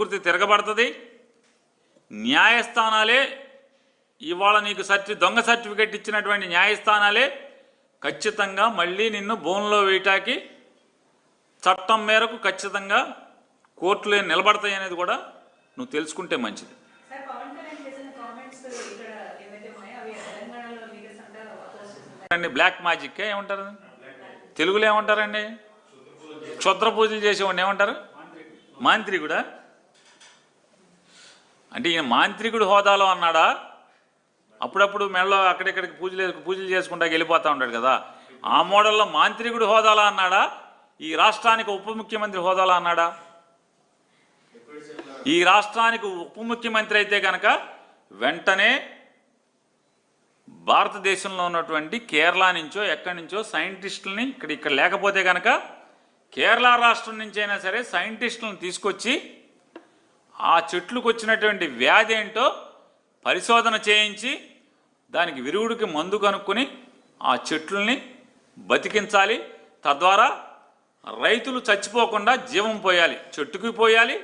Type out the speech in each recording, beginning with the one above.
ప్రకృతి తిరగబడుతుంది. న్యాయస్థానాలే ఇవాళ నీకు దొంగ సర్టిఫికెట్ ఇచ్చినటువంటి న్యాయస్థానాలే ఖచ్చితంగా మళ్ళీ నిన్ను బోన్లో వేయటానికి చట్టం మేరకు ఖచ్చితంగా కోర్టులే నిలబడతాయి అనేది కూడా నువ్వు తెలుసుకుంటే మంచిది. బ్లాక్ మ్యాజిక్ ఏమంటారు, తెలుగులో ఏమంటారండి? క్షుద్ర పూజలు చేసేవాడిని ఏమంటారు? మాంత్రికుడా? అంటే ఈయన మాంత్రికుడు హోదాలో అన్నాడా? అప్పుడప్పుడు మెడలో అక్కడిక్కడికి పూజలు చేసుకుంటా వెళ్ళిపోతూ ఉంటాడు కదా, ఆ మోడల్లో మాంత్రికుడు హోదాలో అన్నాడా? ఈ రాష్ట్రానికి ఉప ముఖ్యమంత్రి హోదాలో అన్నాడా? ఈ రాష్ట్రానికి ఉప ముఖ్యమంత్రి అయితే కనుక వెంటనే భారతదేశంలో ఉన్నటువంటి కేరళ నుంచో ఎక్కడి నుంచో సైంటిస్టులని ఇక్కడ లేకపోతే కనుక కేరళ రాష్ట్రం నుంచైనా సరే సైంటిస్టులను తీసుకొచ్చి ఆ చెట్లకు వచ్చినటువంటి వ్యాధి ఏంటో పరిశోధన చేయించి దానికి విరుగుడికి మందు కనుక్కొని ఆ చెట్లని బతికించాలి. తద్వారా రైతులు చచ్చిపోకుండా జీవం పోయాలి, చెట్టుకి పోయాలి,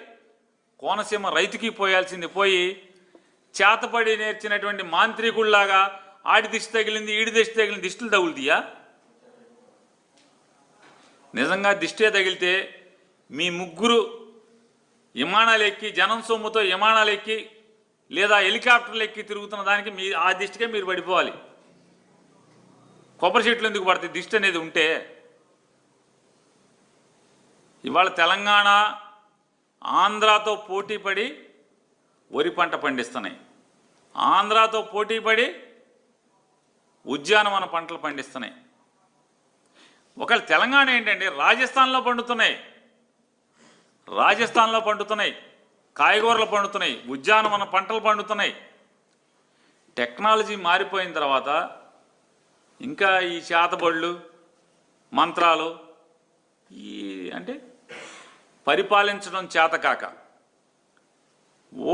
కోనసీమ రైతుకి పోయాల్సింది పోయి చేతపడి నేర్చినటువంటి మాంత్రికుల్లాగా ఆడి దిష్టి తగిలింది ఈడి దిష్టి తగిలింది దిష్టిలు తగులుతాయా? నిజంగా దిష్టే తగిలితే మీ ముగ్గురు విమానాలు ఎక్కి జనం సొమ్ముతో విమానాలు ఎక్కి లేదా హెలికాప్టర్లు ఎక్కి తిరుగుతున్న దానికి ఆ దిష్టికే మీరు పడిపోవాలి. కొబ్బరి చెట్లు ఎందుకు పడతాయి దిష్టి అనేది ఉంటే? ఇవాళ తెలంగాణ ఆంధ్రాతో పోటీపడి వరి పంట పండిస్తున్నాయి, ఆంధ్రాతో పోటీపడి ఉద్యానవన పంటలు పండిస్తున్నాయి. ఒకవేళ తెలంగాణ ఏంటంటే రాజస్థాన్లో పండుతున్నాయి, కాయగూరలు పండుతున్నాయి, ఉద్యానవన పంటలు పండుతున్నాయి. టెక్నాలజీ మారిపోయిన తర్వాత ఇంకా ఈ చేతబళ్ళు మంత్రాలు అంటే పరిపాలించడం చేతకాక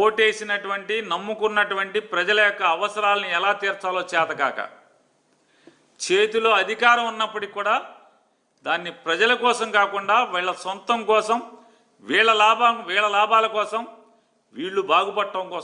ఓటేసినటువంటి నమ్ముకున్నటువంటి ప్రజల యొక్క అవసరాలను ఎలా తీర్చాలో చేతకాక చేతిలో అధికారం ఉన్నప్పటికీ కూడా దాన్ని ప్రజల కోసం కాకుండా వీళ్ళ సొంతం కోసం వీళ్ళ లాభాల కోసం వీళ్ళు బాగుపడటం కోసం